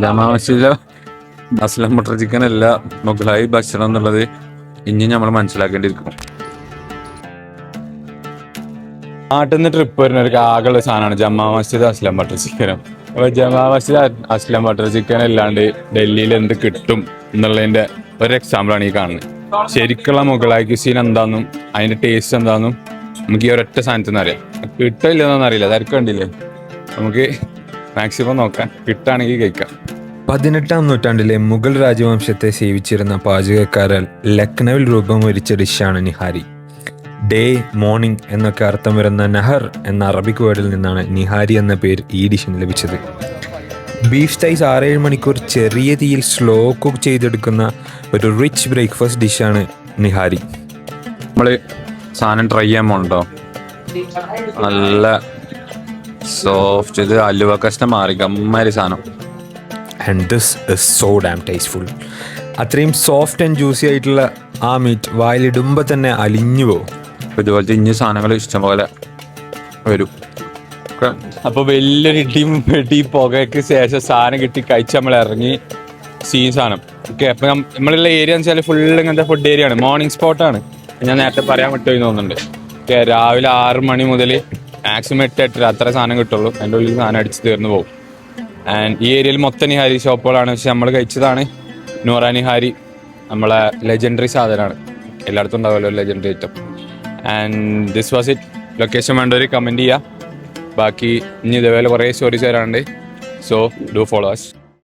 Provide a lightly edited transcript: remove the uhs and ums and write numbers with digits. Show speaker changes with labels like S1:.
S1: ജമാ മസ്ജിദിലെ Aslam butter chicken അല്ല മുഗളായി ഭക്ഷണം എന്നുള്ളത് ഇനി നമ്മൾ മനസ്സിലാക്കേണ്ടിയിരിക്കും. നാട്ടിൽ നിന്ന് ട്രിപ്പ് വരുന്ന ഒരു ആകെയുള്ള സാധനമാണ് ജമാ മസ്ജിദ് അസ്ലം ബട്ടർ ചിക്കനും. അപ്പൊ ജമാ മസ്ജിദ് അസ്ലം ബട്ടർ ചിക്കൻ അല്ലാണ്ട് ഡൽഹിയിൽ എന്ത് കിട്ടും എന്നുള്ളതിന്റെ ഒരു എക്സാമ്പിളാണ് ഈ കാണുന്നത്. ശരിക്കുള്ള മുഗളായി ക്യുസീൻ എന്താണെന്നും അതിന്റെ ടേസ്റ്റ് എന്താണെന്നും നമുക്ക് ഈ ഒരൊറ്റ സാധനത്തിൽ നിന്ന് അറിയാം. കിട്ടില്ലെന്നൊന്നും അറിയില്ല, തിരക്ക് കണ്ടില്ലേ. നമുക്ക് മാക്സിമം നോക്കാം, കിട്ടുകയാണെങ്കിൽ കഴിക്കാം.
S2: 18-ാം നൂറ്റാണ്ടിലെ മുഗൾ രാജവംശത്തെ സേവിച്ചിരുന്ന പാചകക്കാരാൽ ലക്നൌവിൽ രൂപം വരിച്ച ഡിഷാണ് നിഹാരി. ഡേ, മോർണിംഗ് എന്നൊക്കെ അർത്ഥം വരുന്ന നഹർ എന്ന അറബിക് വേർഡിൽ നിന്നാണ് നിഹാരി എന്ന പേര് ഈ ഡിഷിന് ലഭിച്ചത്. ബീഫ് തൈസ് 6-7 മണിക്കൂർ ചെറിയ തീയിൽ സ്ലോ കുക്ക് ചെയ്തെടുക്കുന്ന ഒരു റിച്ച് ബ്രേക്ക്ഫാസ്റ്റ് ഡിഷാണ് നിഹാരി.
S1: നമ്മൾ സാധനം ട്രൈ ചെയ്യാൻ പോകണ്ടോ? നല്ല സോഫ്റ്റ്, ഇത് അലുവ കഷ്ണം മാറി ഗമ്മാരി സാധനം.
S2: And this is so dam tasteful. അത്രയും സോഫ്റ്റ് ആൻഡ് ജ്യൂസി ആയിട്ടുള്ള ആ മീറ്റ് വായിലിടുമ്പോൾ തന്നെ അലിഞ്ഞു പോകും.
S1: ഇതുപോലത്തെ ഇഞ്ഞ സാധനങ്ങൾ ഇഷ്ടംപോലെ വരും. അപ്പോൾ വലിയൊരു ഇടി പുകയ്ക്ക് ശേഷം സാധനം കിട്ടി കഴിച്ച് നമ്മൾ ഇറങ്ങി സാധനം. ഓക്കെ, അപ്പം നമ്മളുള്ള ഏരിയ എന്ന് വെച്ചാൽ ഫുൾ ഇങ്ങനത്തെ ഫുഡ് ഏരിയ ആണ്, മോർണിംഗ് സ്പോട്ടാണ്. ഞാൻ നേരത്തെ പറയാൻ വിട്ടുപോയി തോന്നുന്നുണ്ട്. ഓക്കെ, രാവിലെ 6 മണി മുതൽ മാക്സിമം 8 അത്ര സാധനം കിട്ടുള്ളൂ. അതിൻ്റെ ഉള്ളിൽ സാധനം അടിച്ച് തീർന്നു പോകും. ആൻഡ് ഈ ഏരിയയിൽ മൊത്തം നിഹാരി ഷോപ്പുകളാണ്. പക്ഷെ നമ്മൾ കഴിച്ചതാണ് നൂറ നിഹാരി. നമ്മളെ ലെജൻഡറി സാധനമാണ്, എല്ലായിടത്തും ഉണ്ടാവുമല്ലോ legendary item. And this was it. Location വേണ്ടവർ കമൻറ്റ് ചെയ്യുക. ബാക്കി ഇനി ഇതേപോലെ കുറേ സ്റ്റോറീസ് വരാനുണ്ട്. So do follow us.